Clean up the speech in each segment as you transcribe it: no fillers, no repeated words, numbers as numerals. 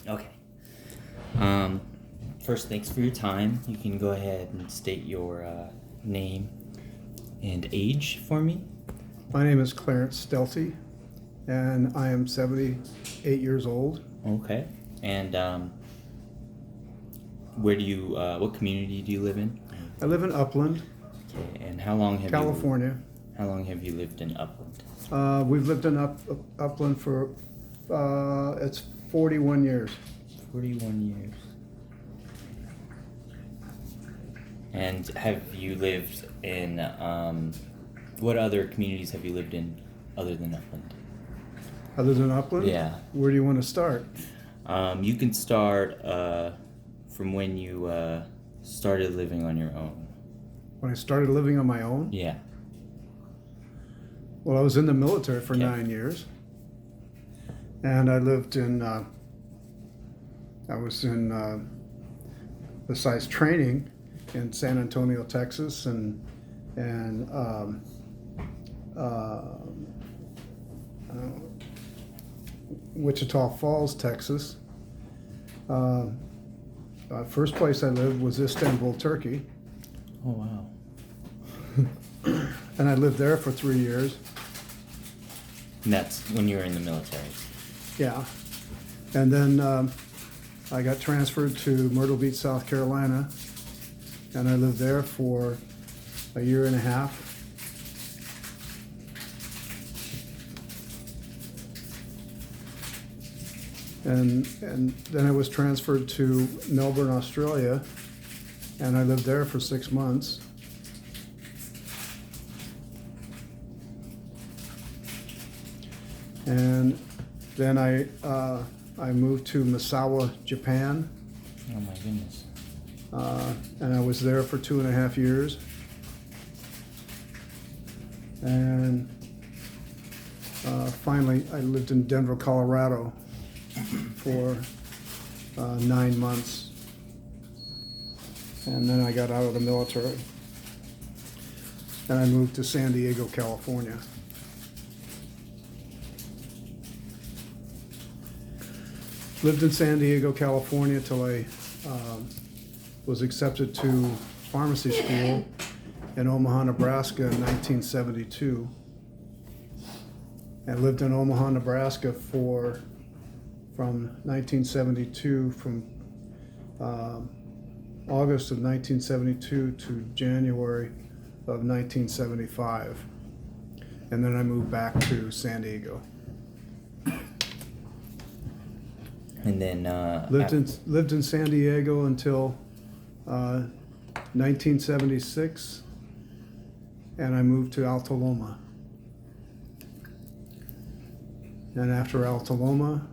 are. Okay. First, thanks for your time. You can go ahead and state your name and age for me. My name is Clarence Stelty, and I am 78 years old. Okay. And what community do you live in? I live in Upland, Okay. And how long have California. How long have you lived in Upland? We've lived in Upland for, it's 41 years. 41 years. And have you lived in, what other communities have you lived in other than Upland? Other than Upland? Yeah. Where do you want to start? You can start from when you started living on your own. When I started living on my own? Yeah. Well, I was in the military for Okay. 9 years. And I lived in, besides training, in San Antonio, Texas, and Wichita Falls, Texas. First place I lived was Istanbul, Turkey, Oh, wow. and I lived there for 3 years. And that's when you were in the military. Yeah, and then I got transferred to Myrtle Beach, South Carolina, and I lived there for a year and a half. And then I was transferred to Melbourne, Australia, and I lived there for 6 months. And then I moved to Misawa, Japan, Oh, my goodness. and I was there for 2.5 years. And finally, I lived in Denver, Colorado for 9 months. And then I got out of the military. And I moved to San Diego, California. Lived in San Diego, California till I was accepted to pharmacy school in Omaha, Nebraska in 1972. And lived in Omaha, Nebraska from 1972, from August of 1972 to January of 1975. And then I moved back to San Diego. And then Lived in San Diego until 1976, and I moved to Alta Loma. And after Alta Loma,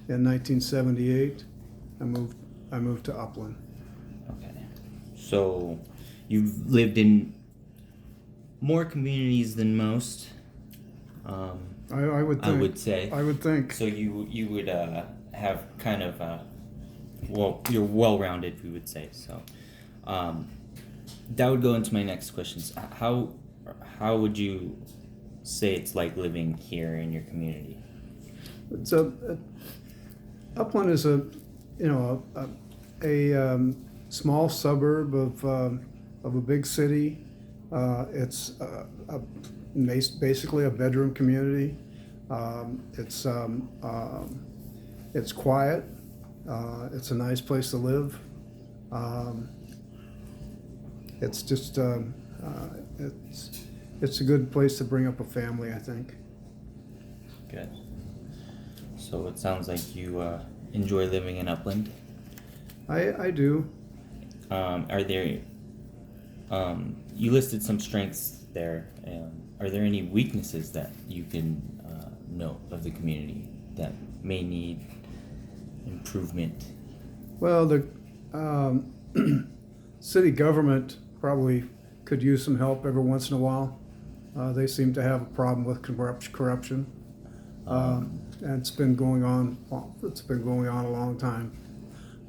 in 1978, I moved to Upland. Okay. So you've lived in more communities than most. I would think. I would say. I would think. So you would have kind of you're well-rounded, we would say. So that would go into my next questions. How would you say it's like living here in your community? It's Upland is a small suburb of a big city. It's basically a bedroom community. It's quiet. It's a nice place to live. It's just it's a good place to bring up a family, I think. Good. So it sounds like you enjoy living in Upland. I do. Are there? You listed some strengths there. Are there any weaknesses that you can note of the community that may need improvement? Well, the city government probably could use some help every once in a while. They seem to have a problem with corruption, and it's been going on. It's been going on a long time.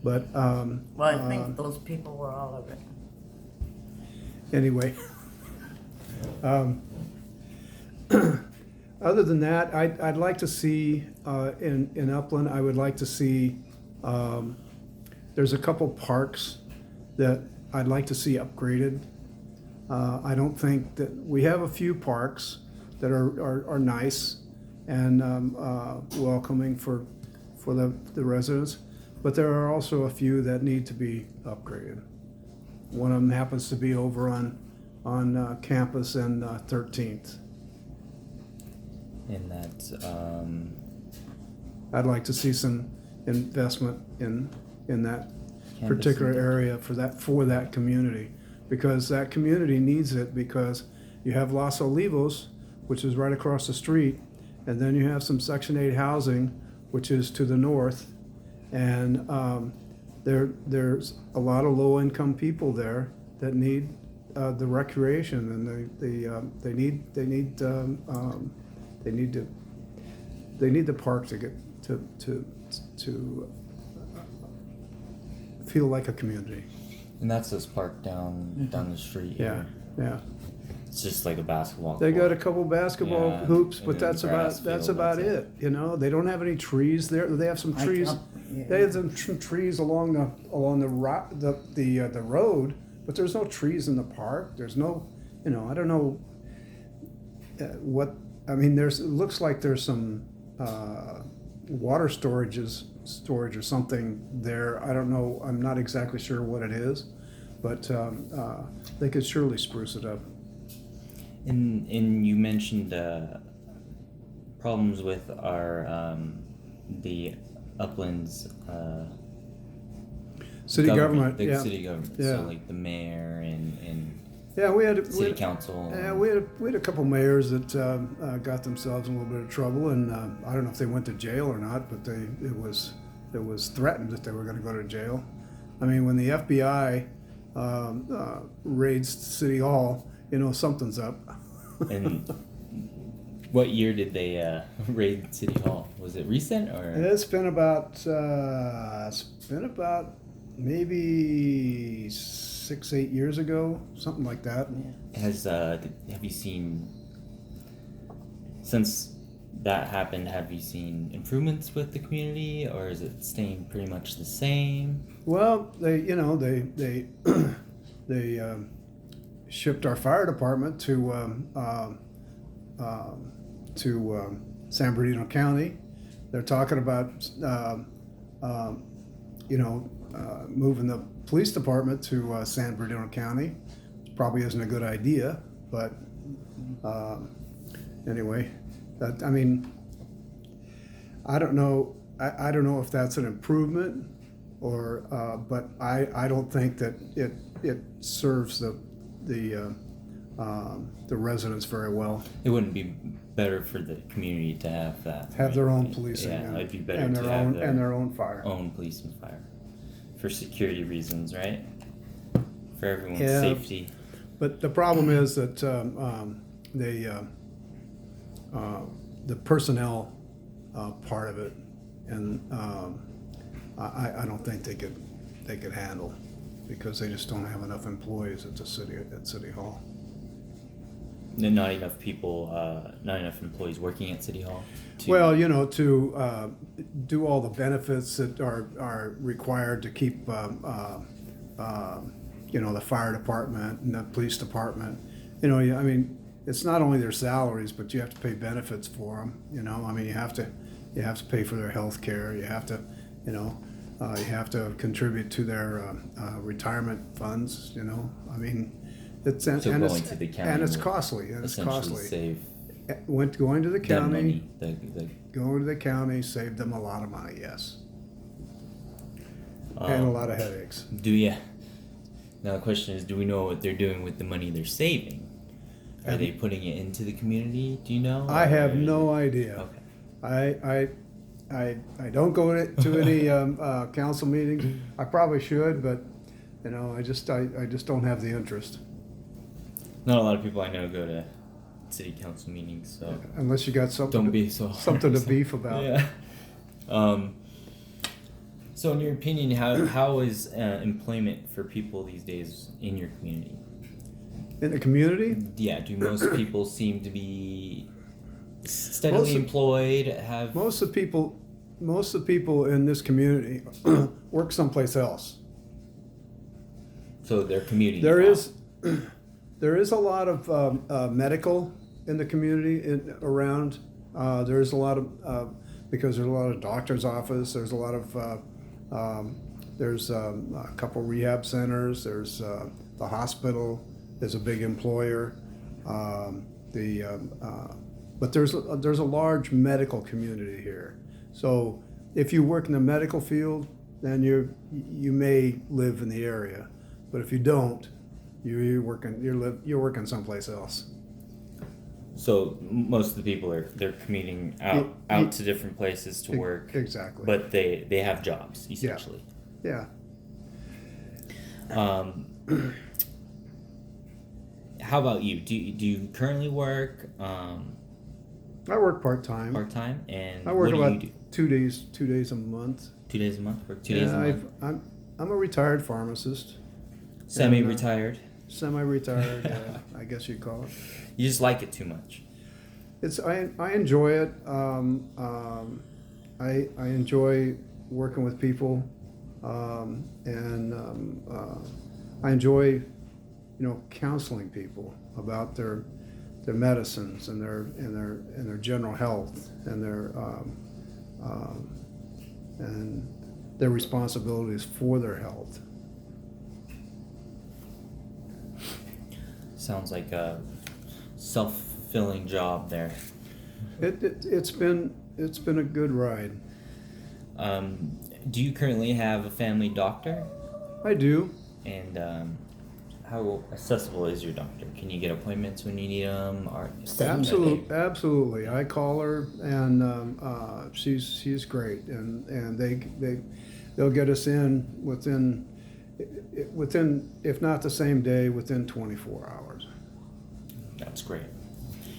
But Well, I think those people were all of it. anyway, Other than that, I'd like to see, in Upland, I would like to see, there's a couple parks that I'd like to see upgraded. I don't think that, we have a few parks that are nice and welcoming for the residents, but there are also a few that need to be upgraded. One of them happens to be over on campus and 13th. And that's I'd like to see some investment in that Campus particular and- area for that community, because that community needs it, because you have Los Olivos, which is right across the street, and then you have some Section 8 housing, which is to the north, and there's a lot of low-income people there that need the recreation, and they need the park to get to feel like a community. and that's this park down the street. Yeah, here. yeah. It's just like a basketball. They got court. a couple basketball Yeah, hoops, and but then that's grass about field, about that's it. You know, they don't have any trees there. They have some I trees. can't- yeah. They have some trees along the road, but there's no trees in the park. There's no, I don't know what. I mean, it looks like there's some water storage or something there. I don't know. I'm not exactly sure what it is, but they could surely spruce it up. And you mentioned problems with our the Uplands City government, the yeah. city government. Yeah. So like the mayor and Yeah, we had city council. Yeah, we had a couple mayors that got themselves in a little bit of trouble, and I don't know if they went to jail or not, but it was threatened that they were going to go to jail. I mean, when the FBI raids City Hall, something's up. And what year did they raid City Hall? Was it recent or? It's been about maybe 6-8 years ago, something like that. Has have you seen, since that happened, have you seen improvements with the community, or is it staying pretty much the same? Well, they shipped our fire department to San Bernardino County. They're talking about moving the police department to San Bernardino County. Probably isn't a good idea, but anyway, I mean, I don't know. I don't know if that's an improvement, or but I don't think that it serves the residents very well. It wouldn't be better for the community to have that. Have their own policing, Yeah, it'd be better and to their have own their own fire. own police and fire for security reasons, right? For everyone's Yeah. safety. But the problem is that the personnel part of it, and I don't think they could handle, because they just don't have enough employees at City Hall. Not enough people, not enough employees working at City Hall. Well, to do all the benefits that are required to keep the fire department and the police department. I mean, it's not only their salaries, but you have to pay benefits for them. I mean, you have to pay for their health care. You have to, you have to contribute to their retirement funds. I mean, it's So and going it's to the county and it's would costly. And it's essentially costly. save Going to the them county. money. Going to the county saved them a lot of money, yes, and a lot of headaches. Do you? Now the question is, do we know what they're doing with the money they're saving? Are they putting it into the community? Do you know? I have Or- no idea. Okay. I don't go to any council meetings. I probably should, but I just don't have the interest. Not a lot of people I know go to city council meetings, so Unless you got something don't be so hard. something to beef about. Yeah. So in your opinion, how is employment for people these days in your community? In the community, Yeah, do most people seem to be steadily Most of- employed, have Most of the people in this community work someplace else. so their community. There now. is, there is a lot of medical in the community around. There's a lot of because there's a lot of doctor's office. There's a lot of there's a couple rehab centers. There's the hospital is a big employer. But there's a large medical community here. So if you work in the medical field, then you may live in the area. But if you don't, you're working someplace else. So most of the people they're commuting out to different places to work. Exactly. But they have jobs essentially. Yeah. How about you? Do you currently work I work part-time. part-time, and I work what about do you do? 2 days a month. 2 days a month? Work 2 days a month? I'm a retired pharmacist. Semi-retired? Semi-retired, I guess you'd call it. You just like it too much. I enjoy it. I enjoy working with people, and I enjoy, counseling people about their medicines and their general health and their responsibilities for their health. Sounds like a self-fulfilling job there. It's been a good ride. Do you currently have a family doctor? I do. And how accessible is your doctor? Can you get appointments when you need them? Or Absolutely. I call her, and she's great, and they'll get us in within, if not the same day, within 24 hours. That's great.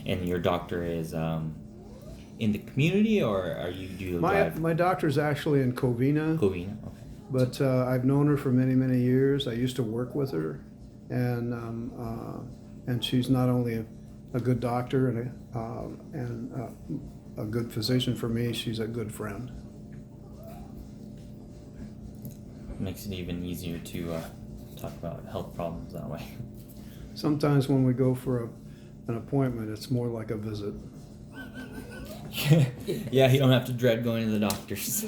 And your doctor is in the community, or do you drive? My doctor's actually in Covina. Covina, okay. But I've known her for many years. I used to work with her, and she's not only a good doctor and a good physician for me, she's a good friend. Makes it even easier to talk about health problems that way. Sometimes when we go for an appointment, it's more like a visit. Yeah, you don't have to dread going to the doctors.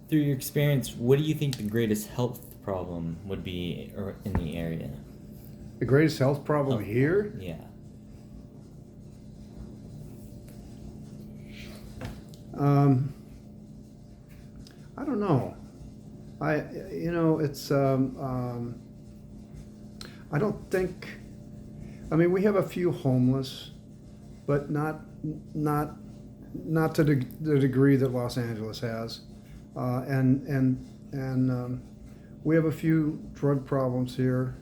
Through your experience, what do you think the greatest health problem would be in the area? The greatest health problem here? Yeah. I don't know. It's I don't think. I mean, we have a few homeless, but not to the degree that Los Angeles has, and we have a few drug problems here,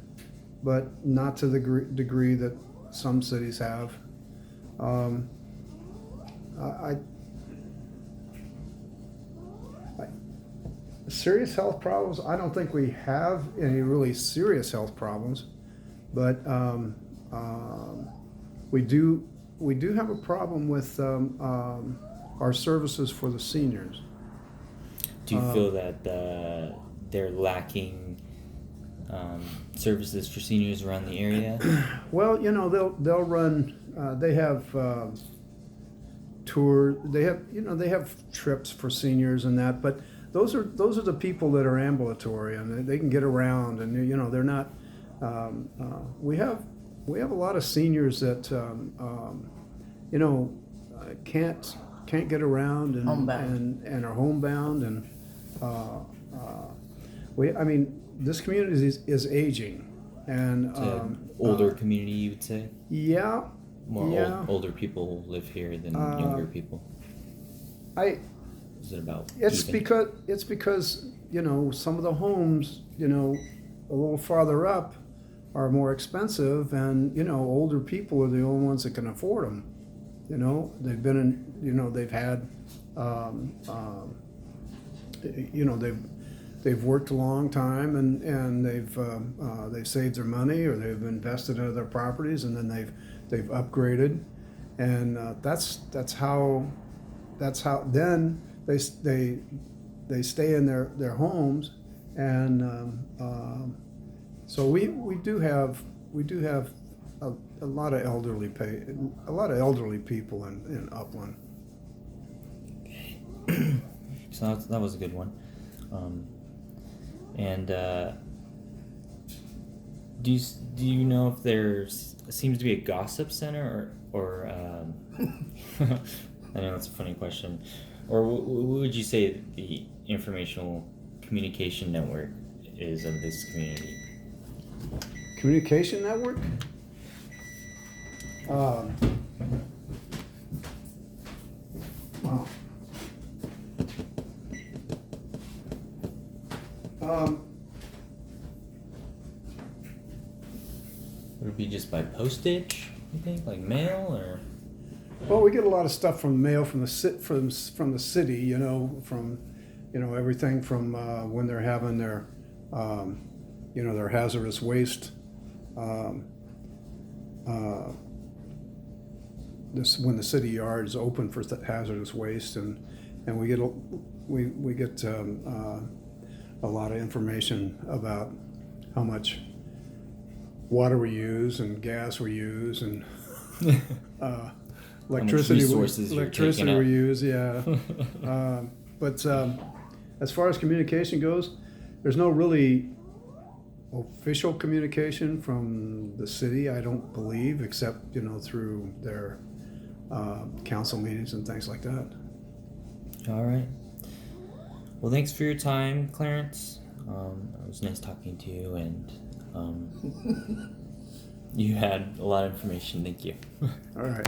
but not to the degree that some cities have. Serious health problems, I don't think we have any really serious health problems, but we do have a problem with our services for the seniors. Do you feel that they're lacking services for seniors around the area? Well, they'll run. They have tour. They have trips for seniors and that. But those are the people that are ambulatory and they can get around, and they're not. We have a lot of seniors that can't get around and are homebound, and this community is aging, and It's an older community, you would say? Yeah. More older people live here than younger people. Is it about It's even? because some of the homes a little farther up are more expensive, and older people are the only ones that can afford them. They've been in they've had they've worked a long time, and they've saved their money, or they've invested in other properties, and then they've they've upgraded, and that's how then they stay in their homes, and so we do have a lot of elderly people in Upland. So that was a good one. And do you know if there's seems to be a gossip center or I know it's a funny question, or what would you say the informational communication network is of this community? Communication network? Wow. Would it be just by postage, you think, like mail, or? Well, we get a lot of stuff from mail from the city, you know, everything from when they're having their, their hazardous waste. When the city yard is open for hazardous waste, and we get a lot of information about how much water we use and gas we use and electricity we use, yeah. But as far as communication goes, there's no really official communication from the city, I don't believe, except through their council meetings and things like that. All right. Well, thanks for your time, Clarence. It was nice talking to you, and you had a lot of information. Thank you. All right.